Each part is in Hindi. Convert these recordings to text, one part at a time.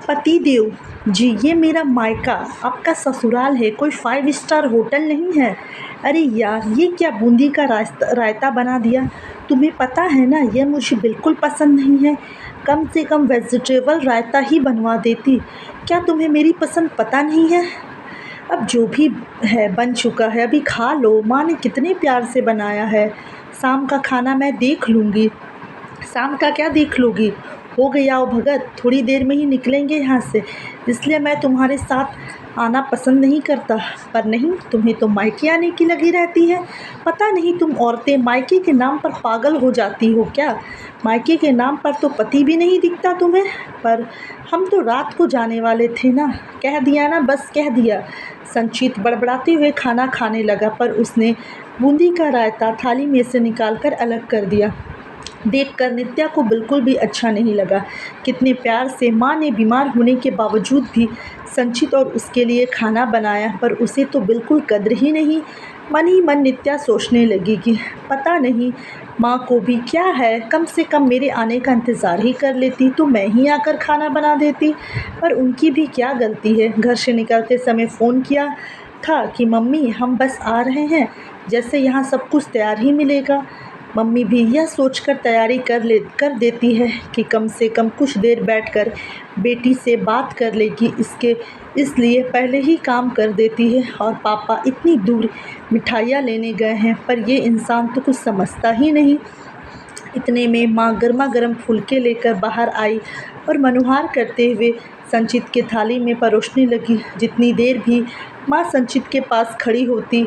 पतिदेव जी, ये मेरा मायका आपका ससुराल है, कोई 5 स्टार होटल नहीं है। अरे यार, ये क्या बूंदी का रायता बना दिया। तुम्हें पता है ना, ये मुझे बिल्कुल पसंद नहीं है। कम से कम वेजिटेबल रायता ही बनवा देती। क्या तुम्हें मेरी पसंद पता नहीं है? अब जो भी है बन चुका है, अभी खा लो। माँ ने कितने प्यार से बनाया है। शाम का खाना मैं देख लूँगी। शाम का क्या देख लोगी? हो गया ओ भगत, थोड़ी देर में ही निकलेंगे यहाँ से। इसलिए मैं तुम्हारे साथ आना पसंद नहीं करता। पर नहीं, तुम्हें तो मायके आने की लगी रहती है। पता नहीं, तुम औरतें मायके के नाम पर पागल हो जाती हो क्या? मायके के नाम पर तो पति भी नहीं दिखता तुम्हें। पर हम तो रात को जाने वाले थे ना। कह दिया ना, बस कह दिया। संचित बड़बड़ाते हुए खाना खाने लगा, पर उसने बूंदी का रायता थाली में से निकालकर अलग कर दिया। देखकर नित्या को बिल्कुल भी अच्छा नहीं लगा। कितने प्यार से माँ ने बीमार होने के बावजूद भी संचित और उसके लिए खाना बनाया, पर उसे तो बिल्कुल कद्र ही नहीं। मन ही मन नित्या सोचने लगी कि पता नहीं, माँ को भी क्या है, कम से कम मेरे आने का इंतज़ार ही कर लेती तो मैं ही आकर खाना बना देती। पर उनकी भी क्या गलती है। घर से निकलते समय फ़ोन किया था कि मम्मी, हम बस आ रहे हैं, जैसे यहाँ सब कुछ तैयार ही मिलेगा। मम्मी भी यह सोचकर तैयारी कर देती है कि कम से कम कुछ देर बैठकर बेटी से बात कर लेगी, इसलिए पहले ही काम कर देती है। और पापा इतनी दूर मिठाइयाँ लेने गए हैं, पर ये इंसान तो कुछ समझता ही नहीं। इतने में माँ गर्मा गर्म फुलके लेकर बाहर आई और मनुहार करते हुए संचित के थाली में परोसने लगी। जितनी देर भी माँ संचित के पास खड़ी होती,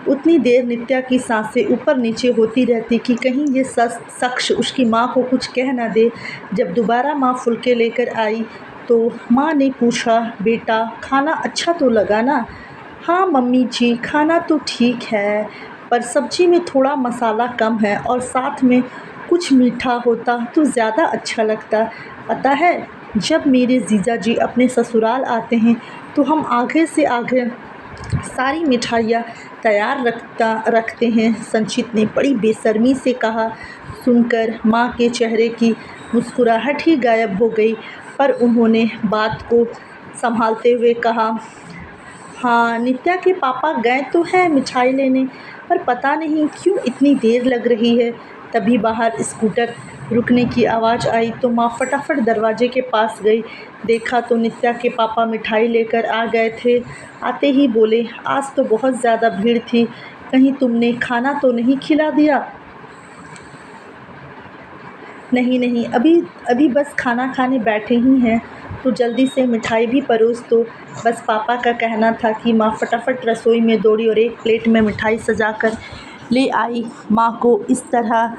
उतनी देर नित्या की सांसें ऊपर नीचे होती रहती कि कहीं ये शख्स उसकी माँ को कुछ कह न दे। जब दोबारा माँ फुलके लेकर आई तो माँ ने पूछा, बेटा खाना अच्छा तो लगा ना? हाँ मम्मी जी, खाना तो ठीक है, पर सब्जी में थोड़ा मसाला कम है और साथ में कुछ मीठा होता तो ज़्यादा अच्छा लगता। पता है, जब मेरे जीजा जी अपने ससुराल आते हैं तो हम आगे से आगे सारी मिठाइयाँ तैयार रखते हैं। संचित ने बड़ी बेशर्मी से कहा। सुनकर माँ के चेहरे की मुस्कुराहट ही गायब हो गई, पर उन्होंने बात को संभालते हुए कहा, हाँ नित्या के पापा गए तो हैं मिठाई लेने, पर पता नहीं क्यों इतनी देर लग रही है। तभी बाहर स्कूटर रुकने की आवाज़ आई तो माँ फटाफट दरवाजे के पास गई। देखा तो नित्या के पापा मिठाई लेकर आ गए थे। आते ही बोले, आज तो बहुत ज़्यादा भीड़ थी, कहीं तुमने खाना तो नहीं खिला दिया? नहीं नहीं, अभी अभी बस खाना खाने बैठे ही हैं, तो जल्दी से मिठाई भी परोस दो। बस पापा का कहना था कि माँ फटाफट रसोई में दौड़ी और एक प्लेट में मिठाई सजाकर ले आई। माँ को इस तरह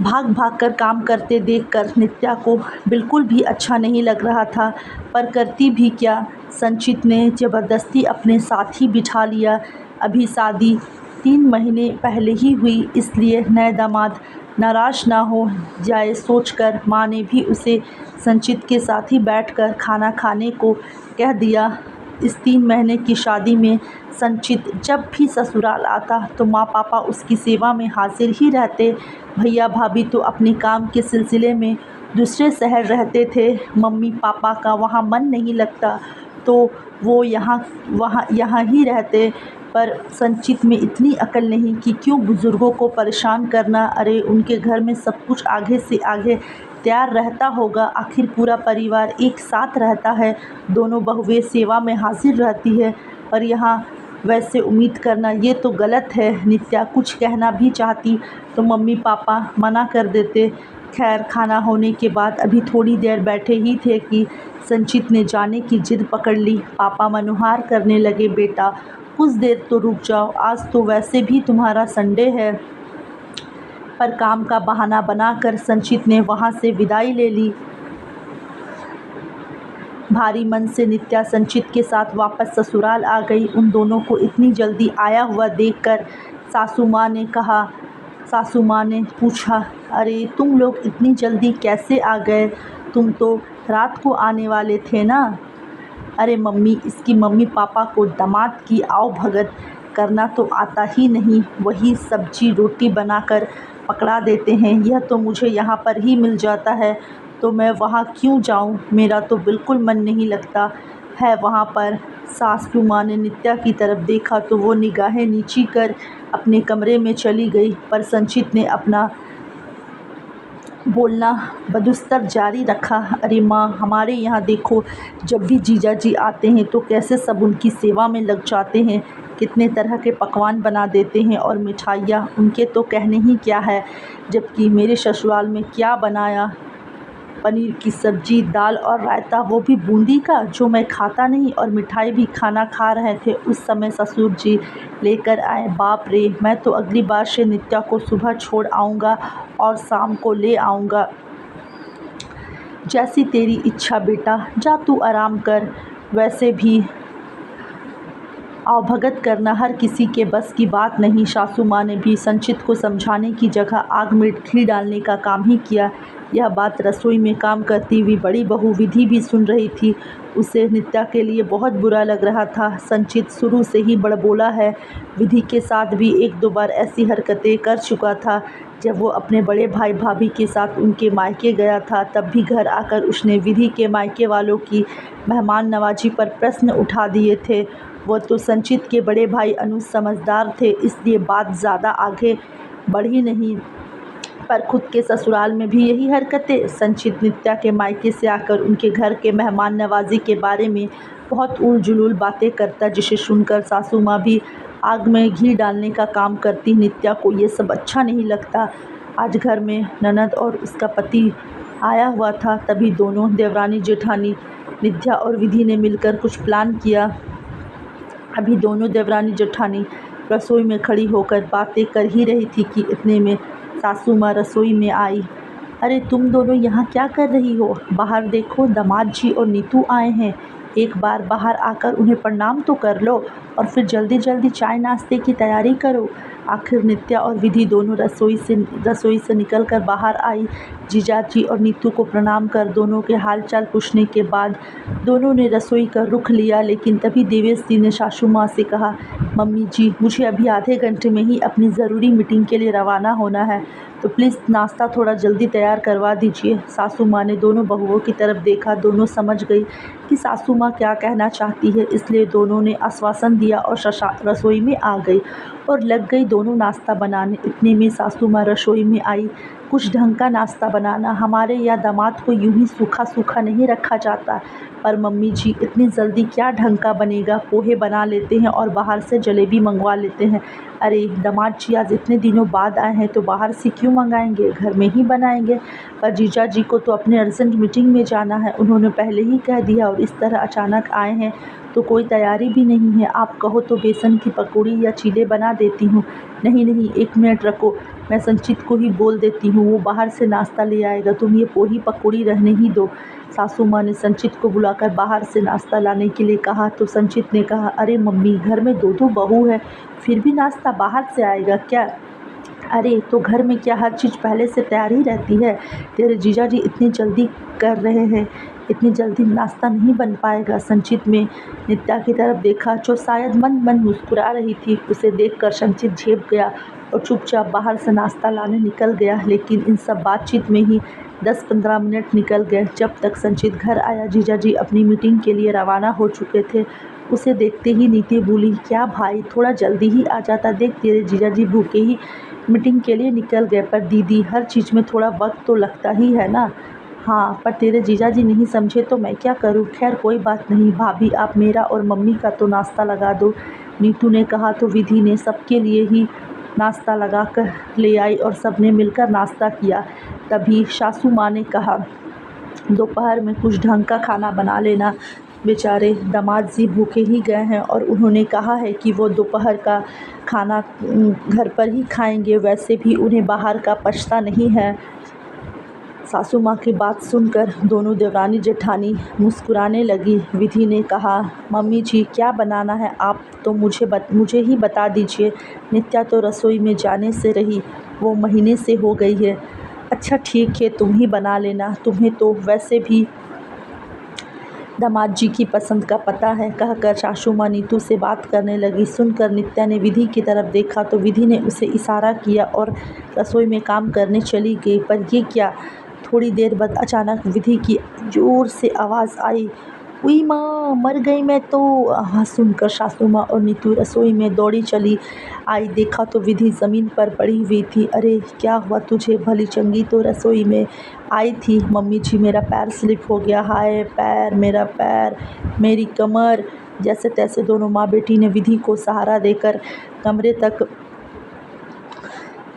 भाग भाग कर काम करते देखकर नित्या को बिल्कुल भी अच्छा नहीं लग रहा था, पर करती भी क्या। संचित ने ज़बरदस्ती अपने साथ ही बिठा लिया। अभी शादी 3 महीने पहले ही हुई, इसलिए नए दामाद नाराज़ ना हो जाए सोचकर माँ ने भी उसे संचित के साथ ही बैठकर खाना खाने को कह दिया। इस 3 महीने की शादी में संचित जब भी ससुराल आता तो माँ पापा उसकी सेवा में हाजिर ही रहते। भैया भाभी तो अपने काम के सिलसिले में दूसरे शहर रहते थे। मम्मी पापा का वहाँ मन नहीं लगता तो वो यहाँ ही रहते। पर संचित में इतनी अकल नहीं कि क्यों बुज़ुर्गों को परेशान करना। अरे उनके घर में सब कुछ आगे से आगे तैयार रहता होगा, आखिर पूरा परिवार एक साथ रहता है, दोनों बहुएं सेवा में हाजिर रहती है। पर यहाँ वैसे उम्मीद करना ये तो गलत है। नित्या कुछ कहना भी चाहती तो मम्मी पापा मना कर देते। खैर, खाना होने के बाद अभी थोड़ी देर बैठे ही थे कि संचित ने जाने की जिद पकड़ ली। पापा मनुहार करने लगे, बेटा कुछ देर तो रुक जाओ, आज तो वैसे भी तुम्हारा संडे है। पर काम का बहाना बनाकर संचित ने वहाँ से विदाई ले ली। भारी मन से नित्या संचित के साथ वापस ससुराल आ गई। उन दोनों को इतनी जल्दी आया हुआ देखकर सासू माँ ने पूछा, अरे तुम लोग इतनी जल्दी कैसे आ गए? तुम तो रात को आने वाले थे ना? अरे मम्मी, इसकी मम्मी पापा को दामाद की आओ भगत करना तो आता ही नहीं, वही सब्जी रोटी बनाकर पकड़ा देते हैं। यह तो मुझे यहाँ पर ही मिल जाता है। तो मैं वहाँ क्यों जाऊँ, मेरा तो बिल्कुल मन नहीं लगता है वहाँ पर। सासू माँ ने नित्या की तरफ देखा तो वो निगाहें नीची कर अपने कमरे में चली गई, पर संचित ने अपना बोलना बदुस्तर जारी रखा। अरे माँ, हमारे यहाँ देखो, जब भी जीजा जी आते हैं तो कैसे सब उनकी सेवा में लग जाते हैं, कितने तरह के पकवान बना देते हैं और मिठाइयाँ, उनके तो कहने ही क्या है। जबकि मेरे ससुराल में क्या बनाया, पनीर की सब्जी, दाल और रायता, वो भी बूंदी का, जो मैं खाता नहीं, और मिठाई भी खाना खा रहे थे उस समय ससुर जी लेकर आए। बाप रे, मैं तो अगली बार से नित्या को सुबह छोड़ आऊँगा और शाम को ले आऊँगा। जैसी तेरी इच्छा बेटा, जा तू आराम कर। वैसे भी आवभगत करना हर किसी के बस की बात नहीं। सासू माँ ने भी संचित को समझाने की जगह आग में घी डालने का काम ही किया। यह बात रसोई में काम करती हुई बड़ी बहू विधि भी सुन रही थी। उसे नित्या के लिए बहुत बुरा लग रहा था। संचित शुरू से ही बड़बोला है, विधि के साथ भी एक दो बार ऐसी हरकतें कर चुका था। जब वो अपने बड़े भाई भाभी के साथ उनके मायके गया था, तब भी घर आकर उसने विधि के मायके वालों की मेहमान नवाजी पर प्रश्न उठा दिए थे। वो तो संचित के बड़े भाई अनुज समझदार थे, इसलिए बात ज़्यादा आगे बढ़ी नहीं, पर खुद के ससुराल में भी यही हरकतें। संचित नित्या के मायके से आकर उनके घर के मेहमान नवाजी के बारे में बहुत उल-जुलूल बातें करता, जिसे सुनकर सासू माँ भी आग में घी डालने का काम करती। नित्या को ये सब अच्छा नहीं लगता। आज घर में ननद और उसका पति आया हुआ था, तभी दोनों देवरानी जेठानी नित्या और विधि ने मिलकर कुछ प्लान किया। अभी दोनों देवरानी जेठानी रसोई में खड़ी होकर बातें कर ही रही थी कि इतने में सासू माँ रसोई में आई। अरे तुम दोनों यहाँ क्या कर रही हो? बाहर देखो, दामाद जी और नीतू आए हैं। एक बार बाहर आकर उन्हें प्रणाम तो कर लो और फिर जल्दी जल्दी चाय नाश्ते की तैयारी करो। आखिर नित्या और विधि दोनों रसोई से निकलकर बाहर आई। जीजाजी और नीतू को प्रणाम कर दोनों के हालचाल पूछने के बाद दोनों ने रसोई का रुख लिया। लेकिन तभी देवेश जी ने सासू माँ से कहा, मम्मी जी, मुझे अभी आधे घंटे में ही अपनी ज़रूरी मीटिंग के लिए रवाना होना है, तो प्लीज़ नाश्ता थोड़ा जल्दी तैयार करवा दीजिए। सासू माँ ने दोनों बहुओं की तरफ देखा। दोनों समझ गई कि सासू माँ क्या कहना चाहती है, इसलिए दोनों ने आश्वासन दिया और रसोई में आ गई और लग गई दोनों नाश्ता बनाने। इतने में सासू माँ रसोई में आई। कुछ ढंग का नाश्ता बनाना, हमारे यहाँ दामाद को यूं ही सूखा सूखा नहीं रखा जाता। पर मम्मी जी, इतनी जल्दी क्या ढंग का बनेगा? पोहे बना लेते हैं और बाहर से जलेबी मंगवा लेते हैं। अरे दामाद जी आज इतने दिनों बाद आए हैं तो बाहर से क्यों मंगाएंगे, घर में ही बनाएंगे। पर जीजा जी को तो अपने अर्जेंट मीटिंग में जाना है, उन्होंने पहले ही कह दिया, और इस तरह अचानक आए हैं तो कोई तैयारी भी नहीं है। आप कहो तो बेसन की पकौड़ी या चीले बना देती हूँ। नहीं नहीं, एक मिनट रखो, मैं संचित को ही बोल देती हूँ, वो बाहर से नाश्ता ले आएगा, तुम ये पोही पकौड़ी रहने ही दो। सासू माँ ने संचित को बुलाकर बाहर से नाश्ता लाने के लिए कहा तो संचित ने कहा, अरे मम्मी, घर में दो दो बहू है, फिर भी नाश्ता बाहर से आएगा क्या? अरे तो घर में क्या हर चीज़ पहले से तैयार ही रहती है? तेरे जीजा जी इतनी जल्दी कर रहे हैं, इतनी जल्दी नाश्ता नहीं बन पाएगा। संचित में नित्या की तरफ देखा, जो शायद मन मन मुस्कुरा रही थी। उसे देखकर संचित झेप गया और चुपचाप बाहर से नाश्ता लाने निकल गया। लेकिन इन सब बातचीत में ही 10-15 मिनट निकल गए। जब तक संचित घर आया, जीजा जी अपनी मीटिंग के लिए रवाना हो चुके थे। उसे देखते ही नीति बोली, क्या भाई, थोड़ा जल्दी ही आ जाता, देख तेरे जीजा जी भूखे ही मीटिंग के लिए निकल गए। पर दीदी, हर चीज़ में थोड़ा वक्त तो लगता ही है ना। हाँ, पर तेरे जीजा जी नहीं समझे तो मैं क्या करूँ। खैर कोई बात नहीं भाभी, आप मेरा और मम्मी का तो नाश्ता लगा दो। नीतू ने कहा तो विधि ने सबके लिए ही नाश्ता लगा कर ले आई और सबने मिलकर नाश्ता किया। तभी सासू माँ ने कहा, दोपहर में कुछ ढंग का खाना बना लेना, बेचारे दामाद जी भूखे ही गए हैं और उन्होंने कहा है कि वो दोपहर का खाना घर पर ही खाएंगे, वैसे भी उन्हें बाहर का पछता नहीं है। सासू माँ की बात सुनकर दोनों देवरानी जेठानी मुस्कुराने लगी। विधि ने कहा, मम्मी जी क्या बनाना है आप तो मुझे ही बता दीजिए। नित्या तो रसोई में जाने से रही, वो महीने से हो गई है। अच्छा ठीक है, तुम ही बना लेना, तुम्हें तो वैसे भी दामाद जी की पसंद का पता है, कहकर सासू माँ नीतू से बात करने लगी। सुनकर नित्या ने विधि की तरफ देखा तो विधि ने उसे इशारा किया और रसोई में काम करने चली गई। पर ये क्या, थोड़ी देर बाद अचानक विधि की ज़ोर से आवाज़ आई, उई माँ, मर गई मैं तो। आवाज़ सुनकर सासू माँ और नीतू रसोई में दौड़ी चली आई। देखा तो विधि ज़मीन पर पड़ी हुई थी। अरे क्या हुआ तुझे? भली चंगी तो रसोई में आई थी। मम्मी जी, मेरा पैर स्लिप हो गया। हाय पैर, मेरा पैर, मेरी कमर। जैसे तैसे दोनों माँ बेटी ने विधि को सहारा देकर कमरे तक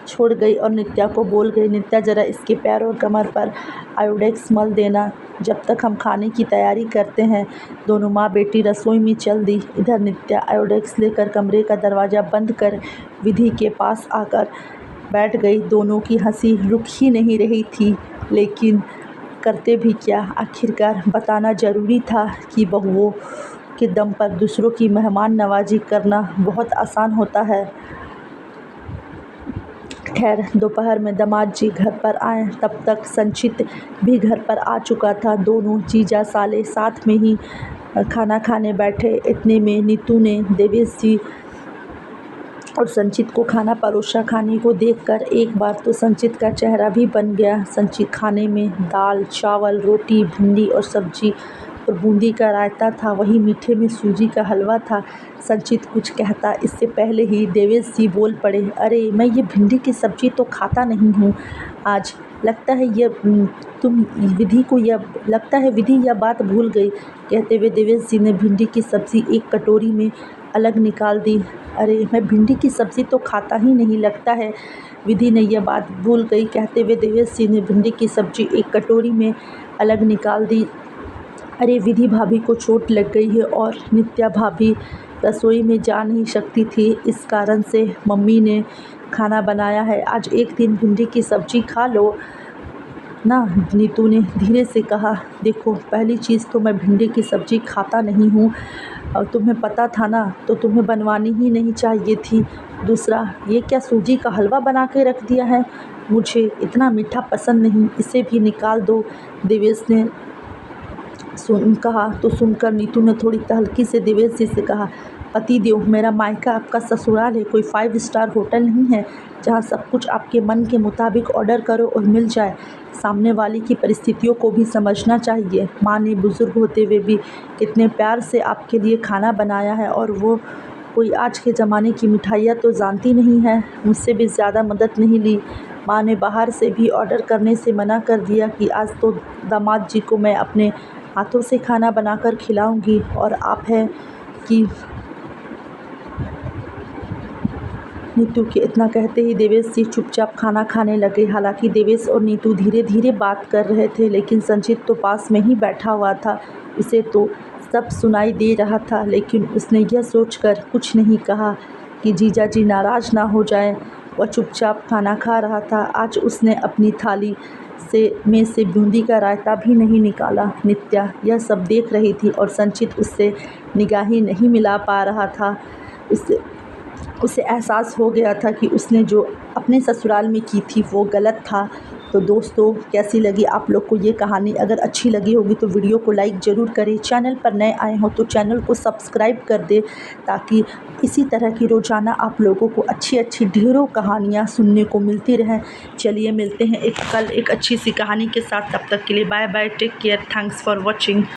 छोड़ गई और नित्या को बोल गई, नित्या ज़रा इसके पैर और कमर पर आयोडेक्स मल देना जब तक हम खाने की तैयारी करते हैं। दोनों माँ बेटी रसोई में चल दी। इधर नित्या आयोडेक्स लेकर कमरे का दरवाज़ा बंद कर विधि के पास आकर बैठ गई। दोनों की हंसी रुक ही नहीं रही थी, लेकिन करते भी क्या। आखिरकार बताना ज़रूरी था कि बहुओं के दम पर दूसरों की मेहमान नवाजी करना बहुत आसान होता है। खैर, दोपहर में दामाद जी घर पर आए, तब तक संचित भी घर पर आ चुका था। दोनों जीजा साले साथ में ही खाना खाने बैठे। इतने में नीतू ने देवेश जी और संचित को खाना परोसा। खाने को देखकर एक बार तो संचित का चेहरा भी बन गया। संचित खाने में दाल, चावल, रोटी, भिंडी और सब्जी और बूंदी का रायता था। वही मीठे में सूजी का हलवा था। संचित कुछ कहता इससे पहले ही देवेश जी बोल पड़े, अरे मैं ये भिंडी की सब्जी तो खाता नहीं हूँ आज। लगता है विधि यह बात भूल गई। कहते हुए देवेश जी ने भिंडी की सब्जी एक कटोरी में अलग निकाल दी। अरे मैं भिंडी की सब्ज़ी तो खाता ही नहीं, लगता है विधि ने यह बात भूल गई। कहते हुए देवेश जी ने भिंडी की सब्ज़ी एक कटोरी में अलग निकाल दी। अरे विधि भाभी को चोट लग गई है और नित्या भाभी रसोई में जा नहीं सकती थी, इस कारण से मम्मी ने खाना बनाया है। आज एक दिन भिंडी की सब्ज़ी खा लो ना। नीतू ने धीरे से कहा, देखो पहली चीज़ तो मैं भिंडी की सब्ज़ी खाता नहीं हूँ और तुम्हें पता था ना, तो तुम्हें बनवानी ही नहीं चाहिए थी। दूसरा, ये क्या सूजी का हलवा बना के रख दिया है? मुझे इतना मीठा पसंद नहीं, इसे भी निकाल दो। देवेश ने कहा तो सुनकर नीतू ने थोड़ी तहलकी से देवेश जी से कहा, पति देव, मेरा मायका आपका ससुराल है, कोई 5 स्टार होटल नहीं है जहाँ सब कुछ आपके मन के मुताबिक ऑर्डर करो और मिल जाए। सामने वाले की परिस्थितियों को भी समझना चाहिए। माँ ने बुज़ुर्ग होते हुए भी कितने प्यार से आपके लिए खाना बनाया है, और वो कोई आज के ज़माने की मिठाइयाँ तो जानती नहीं है। मुझसे भी ज़्यादा मदद नहीं ली। माँ ने बाहर से भी ऑर्डर करने से मना कर दिया कि आज तो दामाद जी को मैं अपने हाथों से खाना बनाकर खिलाऊंगी। और आप हैं कि नीतू के इतना कहते ही देवेश जी चुपचाप खाना खाने लगे। हालांकि देवेश और नीतू धीरे धीरे बात कर रहे थे, लेकिन संचित तो पास में ही बैठा हुआ था। उसे तो सब सुनाई दे रहा था, लेकिन उसने यह सोचकर कुछ नहीं कहा कि जीजा जी नाराज़ ना हो जाएं। वह चुपचाप खाना खा रहा था। आज उसने अपनी थाली में से बूंदी का रायता भी नहीं निकाला। नित्या यह सब देख रही थी और संचित उससे निगाहें नहीं मिला पा रहा था। उसे एहसास हो गया था कि उसने जो अपने ससुराल में की थी वो गलत था। तो दोस्तों, कैसी लगी आप लोग को ये कहानी? अगर अच्छी लगी होगी तो वीडियो को लाइक ज़रूर करें। चैनल पर नए आए हो तो चैनल को सब्सक्राइब कर दें, ताकि इसी तरह की रोज़ाना आप लोगों को अच्छी अच्छी ढेरों कहानियाँ सुनने को मिलती रहें। चलिए मिलते हैं कल एक अच्छी सी कहानी के साथ। तब तक के लिए bye bye, take care, thanks for watching.